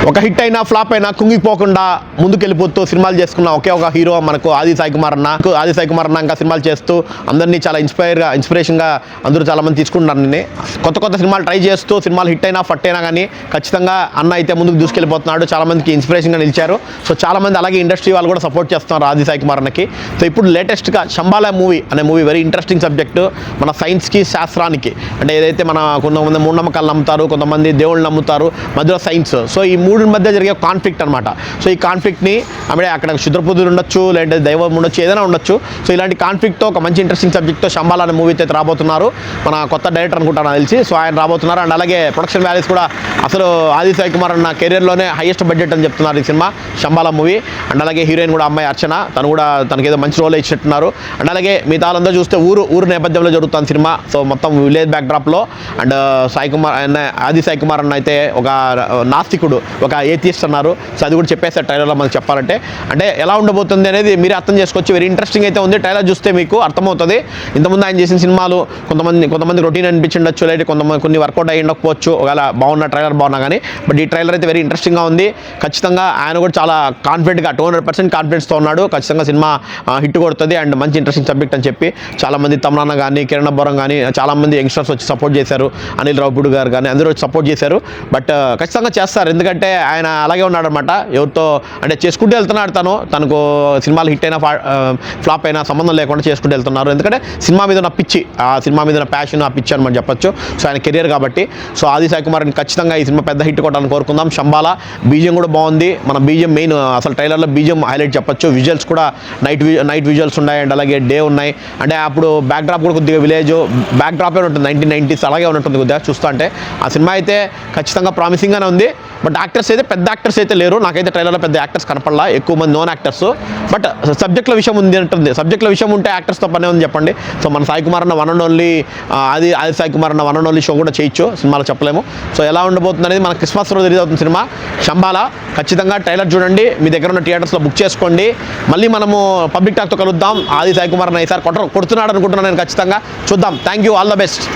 ఒక హిట్ అయినా ఫ్లాప్ అయినా కుంగిపోకుండా ముందుకెళ్ళిపోతూ సినిమాలు చేసుకున్న ఒకే ఒక హీరో మనకు ఆది సాయి కుమార్ అన్న ఇంకా సినిమాలు చేస్తూ అందరినీ చాలా ఇన్స్పిరేషన్గా అందరూ చాలామంది తీసుకుంటున్నారు. కొత్త సినిమాలు ట్రై చేస్తూ సినిమాలు హిట్ అయినా ఫట్ అయినా కానీ ఖచ్చితంగా అన్న అయితే ముందుకు దూసుకెళ్ళిపోతున్నాడు. చాలామందికి ఇన్స్పిరేషన్గా నిలిచారు. సో చాలామంది అలాగే ఇండస్ట్రీ వాళ్ళు కూడా సపోర్ట్ చేస్తున్నారు ఆది సాయి కుమార్ అన్నకి. సో ఇప్పుడు లేటెస్ట్గా శంబాలా మూవీ అనే మూవీ వెరీ ఇంట్రెస్టింగ్ సబ్జెక్టు. మన సైన్స్కి శాస్త్రానికి అంటే ఏదైతే మన కొంతమంది మూఢనమ్మకాలు నమ్ముతారు, కొంతమంది దేవుళ్ళు నమ్ముతారు, మధ్యలో సైన్స్. సో ఈ మూడు మధ్య జరిగే కాన్ఫ్లిక్ట్ అనమాట. సో ఈ కాన్ఫ్లిక్ట్ని అంటే అక్కడ క్షుద్రపుత్రులు ఉండొచ్చు, లేదంటే దైవం ఉండొచ్చు, ఏదైనా ఉండొచ్చు. సో ఇలాంటి కాన్ఫ్లిక్ట్తో ఒక మంచి ఇంట్రెస్టింగ్ సబ్జెక్ట్తో శంబాలా అనే మూవీ అయితే రాబోతున్నారు. మన కొత్త డైరెక్టర్ అనుకుంటాను తెలిసి. సో ఆయన రాబోతున్నారు. అండ్ అలాగే ప్రొడక్షన్ వాల్యూస్ కూడా అసలు ఆది సాయి కుమార్ అన్న కెరీర్లోనే హైయెస్ట్ బడ్జెట్ అని చెప్తున్నారు ఈ సినిమా శంబాలా మూవీ. అండ్ అలాగే హీరోయిన్ కూడా అమ్మాయి అర్చన, తను కూడా తనకి ఏదో మంచి రోల్ ఇచ్చినట్టున్నారు. అండ్ అలాగే మిగతా వాళ్ళందరూ చూస్తే ఊరు నేపథ్యంలో జరుగుతుంది సినిమా. సో మొత్తం విలేజ్ బ్యాక్డ్రాప్లో. అండ్ ఆది సాయి కుమార్ అన్న అయితే ఒక నాస్తికుడు, ఒక ఏథిస్ట్ అన్నారు. సో అది కూడా చెప్పేసారు ట్రైలర్లో మనకు చెప్పాలంటే. అంటే ఎలా ఉండబోతుంది అనేది మీరే అర్థం చేసుకోవచ్చు. వెరీ ఇంట్రెస్టింగ్ అయితే ఉంది. ట్రైలర్ చూస్తే మీకు అర్థమవుతుంది. ఇంతకుముందు ఆయన చేసిన సినిమాలు కొంతమంది రొటీన్ అనిపించవచ్చు, లేదా కొన్ని వర్కౌట్ అయ్యి ఉండకపోవచ్చు, ఒకవేళ బాగున్న ట్రైలర్ బాగున్నా కానీ. బట్ ఈ ట్రైలర్ అయితే వెరీ ఇంట్రెస్టింగ్గా ఉంది. ఖచ్చితంగా ఆయన కూడా చాలా కాన్ఫిడెంట్గా 200% కాన్ఫిడెన్స్తో ఉన్నాడు. ఖచ్చితంగా సినిమా హిట్ కొడుతుంది అండ్ మంచి ఇంట్రెస్టింగ్ సబ్జెక్ట్ అని చెప్పి చాలామంది తమన్నా కానీ, కిరణ్ అబ్బవరం కానీ చాలామంది యంగ్స్టర్స్ వచ్చి సపోర్ట్ చేశారు. అనిల్ రావుపూడి గారు కానీ అందరూ వచ్చి సపోర్ట్ చేశారు. బట్ ఖచ్చితంగా చేస్తారు. ఎందుకంటే ఆయన అలాగే ఉన్నాడు అనమాట. ఎవరితో అంటే చేసుకుంటూ వెళ్తున్నాడు. తనకు సినిమాలు హిట్ అయినా ఫ్లాప్ అయినా సంబంధం లేకుండా చేసుకుంటూ వెళ్తున్నారు. ఎందుకంటే సినిమా మీద ఉన్న పిచ్చి, ఆ సినిమా మీద ఉన్న ప్యాషన్, ఆ పిచ్చి అని మనం చెప్పొచ్చు. సో ఆయన కెరియర్ కాబట్టి. సో ఆది సాయి కుమార్ని ఖచ్చితంగా ఈ సినిమా పెద్ద హిట్ కొట్టాలని కోరుకుందాం. శంబాలా బీజియం కూడా బాగుంది. మన బీజియం మెయిన్ అసలు ట్రైలర్లో బీజియం హైలైట్ చెప్పొచ్చు. విజువల్స్ కూడా నైట్ విజువల్స్ ఉన్నాయి. అండ్ అలాగే డే ఉన్నాయి. అంటే అప్పుడు బ్యాక్ డ్రాప్ కూడా కొద్దిగా విలేజ్ బ్యాక్ డ్రాపే ఉంటుంది. 1990s అలాగే ఉంటుంది కొద్దిగా చూస్తా అంటే. ఆ సినిమా అయితే ఖచ్చితంగా ప్రామిసింగ్గానే ఉంది. బట్ యాక్టర్స్ అయితే పెద్ద యాక్టర్స్ అయితే లేరు. నాకైతే ట్రైలర్లో పెద్ద యాక్టర్స్ కనపడలా, ఎక్కువ మంది నోన్ యాక్టర్స్. బట్ సబ్జెక్టుల విషయం ఉంది అంటుంది. సబ్జెక్టుల విషయం ఉంటే యాక్టర్స్తో పనే ఉంది చెప్పండి. సో మన సాయి కుమార్ అన్న వన్ అండ్ ఓన్లీ ఆది సాయి కుమార్ అన్న వన్ అండ్ ఓన్లీ షో కూడా చేయొచ్చు. సినిమాలో చెప్పలేము. సో ఎలా ఉండబోతుంది అనేది మన క్రిస్మస్ రోజు రిలీజ్ అవుతుంది సినిమా శంబాలా. ఖచ్చితంగా ట్రైలర్ చూడండి, మీ దగ్గర ఉన్న థియేటర్స్లో బుక్ చేసుకోండి. మళ్ళీ మనము పబ్లిక్ టాక్తో కలుద్దాం. ఆది సాయి కుమార్ అన్న ఈసారి కొడుతున్నాడు అనుకుంటున్నాను నేను. ఖచ్చితంగా చూద్దాం. Thank you, all the best.